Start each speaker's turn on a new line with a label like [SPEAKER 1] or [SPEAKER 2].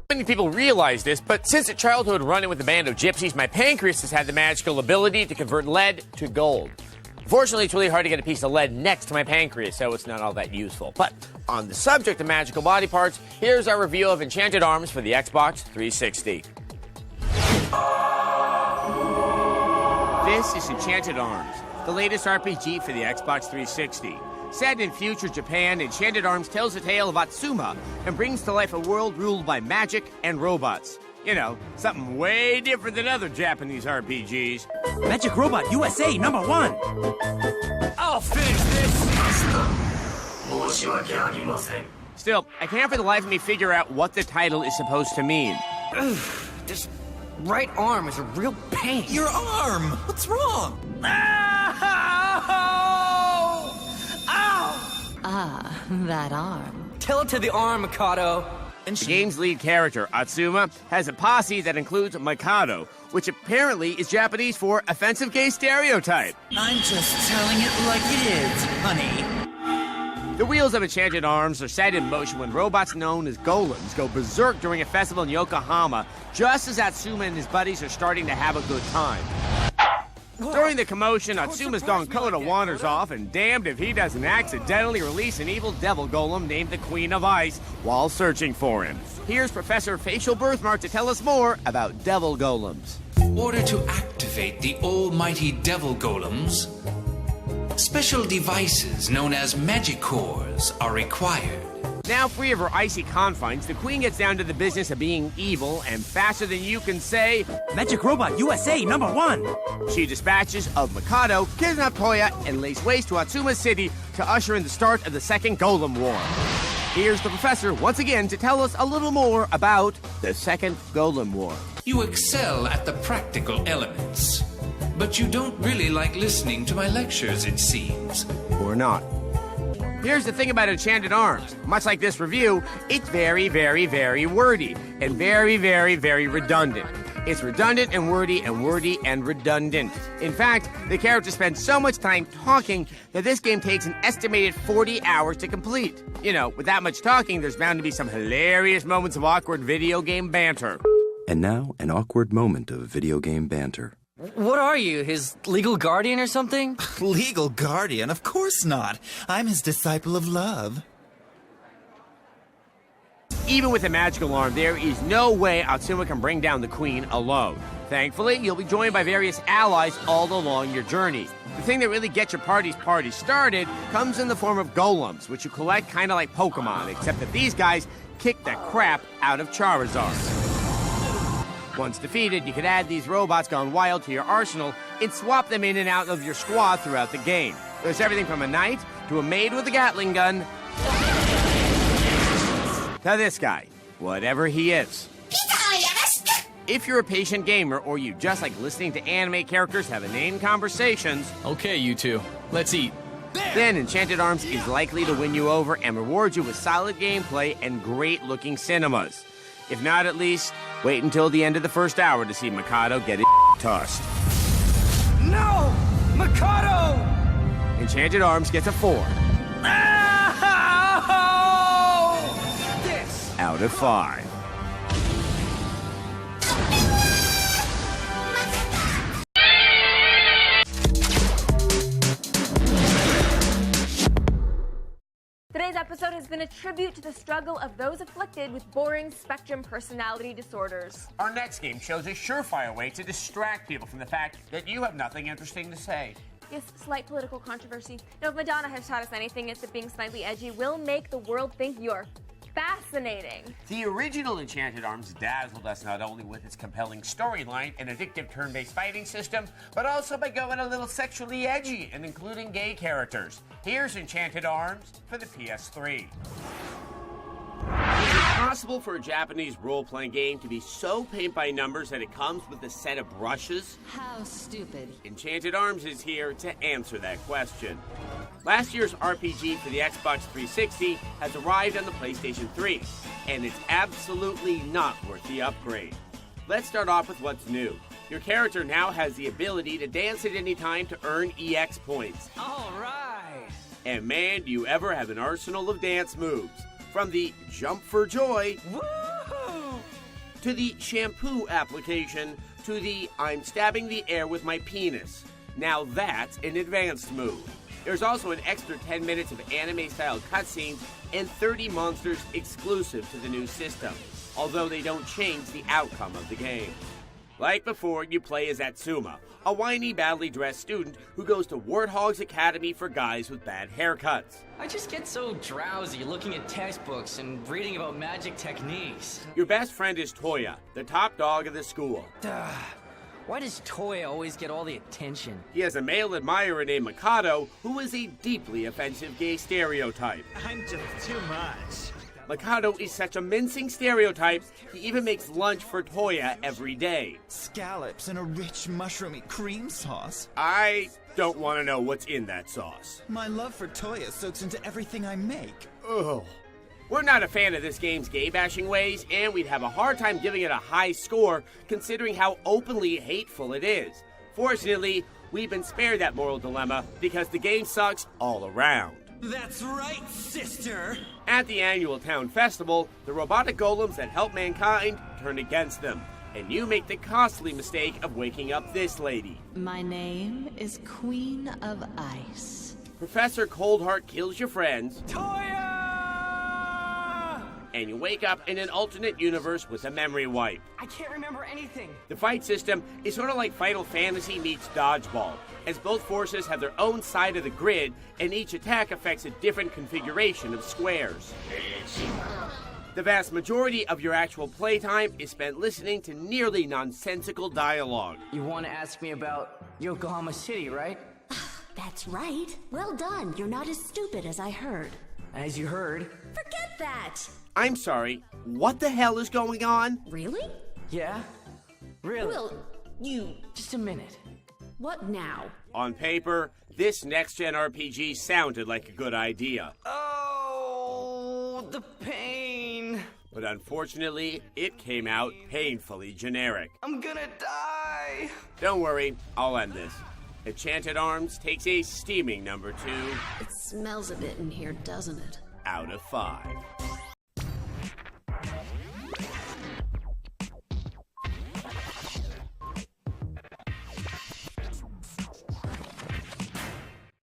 [SPEAKER 1] Many people realize this, but since a childhood running with a band of gypsies, my pancreas has had the magical ability to convert lead to gold. Unfortunately, it's really hard to get a piece of lead next to my pancreas, so it's not all that useful. But on the subject of magical body parts, here's our review of Enchanted Arms for the Xbox 360. This is Enchanted Arms, the latest RPG for the Xbox 360. Set in future Japan, Enchanted Arms tells the tale of Atsuma and brings to life a world ruled by magic and robots. You know, something way different than other Japanese RPGs.
[SPEAKER 2] Magic Robot USA #1!
[SPEAKER 3] I'll finish this!
[SPEAKER 1] Still, I can't for the life of me figure out what the title is supposed to mean.
[SPEAKER 3] This right arm is a real pain.
[SPEAKER 4] Your arm! What's wrong?
[SPEAKER 5] Ah, that arm.
[SPEAKER 3] Tell it to the arm, Mikado.
[SPEAKER 1] The game's lead character, Atsuma, has a posse that includes Mikado, which apparently is Japanese for offensive gay stereotype.
[SPEAKER 4] I'm just telling it like it is, honey.
[SPEAKER 1] The wheels of Enchanted Arms are set in motion when robots known as golems go berserk during a festival in Yokohama, just as Atsuma and his buddies are starting to have a good time. During the commotion, Atsuma's Don Koda wanders off, and damned if he doesn't accidentally release an evil devil golem named the Queen of Ice while searching for him. Here's Professor Facial Birthmark to tell us more about devil golems.
[SPEAKER 6] In order to activate the almighty devil golems, special devices known as magic cores are required.
[SPEAKER 1] Now free of her icy confines, the Queen gets down to the business of being evil, and faster than you can say,
[SPEAKER 2] Magic Robot USA #1!
[SPEAKER 1] she dispatches of Mikado, kidnaps Toya, and lays waste to Atsuma's city to usher in the start of the Second Golem War. Here's the professor once again to tell us a little more about the Second Golem War.
[SPEAKER 6] You excel at the practical elements, but you don't really like listening to my lectures, it seems.
[SPEAKER 1] Or not. Here's the thing about Enchanted Arms. Much like this review, it's very, very, very wordy, and very, very, very redundant. It's redundant and wordy and wordy and redundant. In fact, the characters spend so much time talking that this game takes an estimated 40 hours to complete. You know, with that much talking, there's bound to be some hilarious moments of awkward video game banter.
[SPEAKER 7] And now, an awkward moment of video game banter.
[SPEAKER 3] What are you, his legal guardian or something?
[SPEAKER 4] Legal guardian? Of course not. I'm his disciple of love.
[SPEAKER 1] Even with a magical arm, there is no way Atsuma can bring down the Queen alone. Thankfully, you'll be joined by various allies all along your journey. The thing that really gets your party started comes in the form of golems, which you collect kind of like Pokemon, except that these guys kick the crap out of Charizard. Once defeated, you can add these robots gone wild to your arsenal and swap them in and out of your squad throughout the game. There's everything from a knight to a maid with a Gatling gun to this guy, whatever he is. If you're a patient gamer or you just like listening to anime characters have inane conversations,
[SPEAKER 8] okay, you two, let's eat.
[SPEAKER 1] Then Enchanted Arms is likely to win you over and reward you with solid gameplay and great-looking cinemas. If not, at least wait until the end of the first hour to see Mikado get his tossed.
[SPEAKER 3] No! Mikado!
[SPEAKER 1] Enchanted Arms gets a 4.
[SPEAKER 3] This!
[SPEAKER 1] Out of 5.
[SPEAKER 9] Today's episode has been a tribute to the struggle of those afflicted with boring spectrum personality disorders.
[SPEAKER 1] Our next game shows a surefire way to distract people from the fact that you have nothing interesting to say.
[SPEAKER 9] Yes, slight political controversy. Now, if Madonna has taught us anything, it's that being slightly edgy will make the world think you're fascinating.
[SPEAKER 1] The original Enchanted Arms dazzled us not only with its compelling storyline and addictive turn-based fighting system, but also by going a little sexually edgy and including gay characters. Here's Enchanted Arms for the PS3. Is it possible for a Japanese role-playing game to be so paint by numbers that it comes with a set of brushes?
[SPEAKER 5] How stupid.
[SPEAKER 1] Enchanted Arms is here to answer that question. Last year's RPG for the Xbox 360 has arrived on the PlayStation 3, and it's absolutely not worth the upgrade. Let's start off with what's new. Your character now has the ability to dance at any time to earn EX points.
[SPEAKER 2] All right.
[SPEAKER 1] And man, do you ever have an arsenal of dance moves. From the jump for joy,
[SPEAKER 2] Woohoo!
[SPEAKER 1] to the shampoo application, to the I'm stabbing the air with my penis. Now that's an advanced move. There's also an extra 10 minutes of anime-style cutscenes and 30 monsters exclusive to the new system, although they don't change the outcome of the game. Like before, you play as Atsuma, a whiny, badly dressed student who goes to Warthog's Academy for guys with bad haircuts.
[SPEAKER 10] I just get so drowsy looking at textbooks and reading about magic techniques.
[SPEAKER 1] Your best friend is Toya, the top dog of the school.
[SPEAKER 10] Why does Toya always get all the attention?
[SPEAKER 1] He has a male admirer named Mikado, who is a deeply offensive gay stereotype.
[SPEAKER 2] I'm just too much.
[SPEAKER 1] Mikado is such a mincing stereotype, he even makes lunch for Toya every day.
[SPEAKER 4] Scallops and a rich mushroomy cream sauce.
[SPEAKER 1] I don't want to know what's in that sauce.
[SPEAKER 4] My love for Toya soaks into everything I make.
[SPEAKER 1] Ugh. We're not a fan of this game's gay-bashing ways, and we'd have a hard time giving it a high score considering how openly hateful it is. Fortunately, we've been spared that moral dilemma because the game sucks all around.
[SPEAKER 2] That's right, sister.
[SPEAKER 1] At the annual town festival, the robotic golems that help mankind turn against them, and you make the costly mistake of waking up this lady.
[SPEAKER 5] My name is Queen of Ice.
[SPEAKER 1] Professor Coldheart kills your friends,
[SPEAKER 2] Toya!
[SPEAKER 1] and you wake up in an alternate universe with a memory wipe.
[SPEAKER 10] I can't remember anything.
[SPEAKER 1] The fight system is sort of like Final Fantasy meets Dodgeball, as both forces have their own side of the grid, and each attack affects a different configuration of squares. The vast majority of your actual playtime is spent listening to nearly nonsensical dialogue.
[SPEAKER 10] You want to ask me about Yokohama City, right?
[SPEAKER 11] That's right. Well done. You're not as stupid as I heard.
[SPEAKER 10] As you heard.
[SPEAKER 11] Forget that!
[SPEAKER 1] I'm sorry, what the hell is going on?
[SPEAKER 11] Really?
[SPEAKER 10] Yeah? Really?
[SPEAKER 11] Well, you...
[SPEAKER 10] Just a minute.
[SPEAKER 11] What now?
[SPEAKER 1] On paper, this next-gen RPG sounded like a good idea.
[SPEAKER 10] Oh, the pain.
[SPEAKER 1] But unfortunately, it came out painfully generic.
[SPEAKER 10] I'm gonna die.
[SPEAKER 1] Don't worry, I'll end this. Enchanted Arms takes a steaming number 2
[SPEAKER 11] It smells a bit in here, doesn't it?
[SPEAKER 1] out of 5.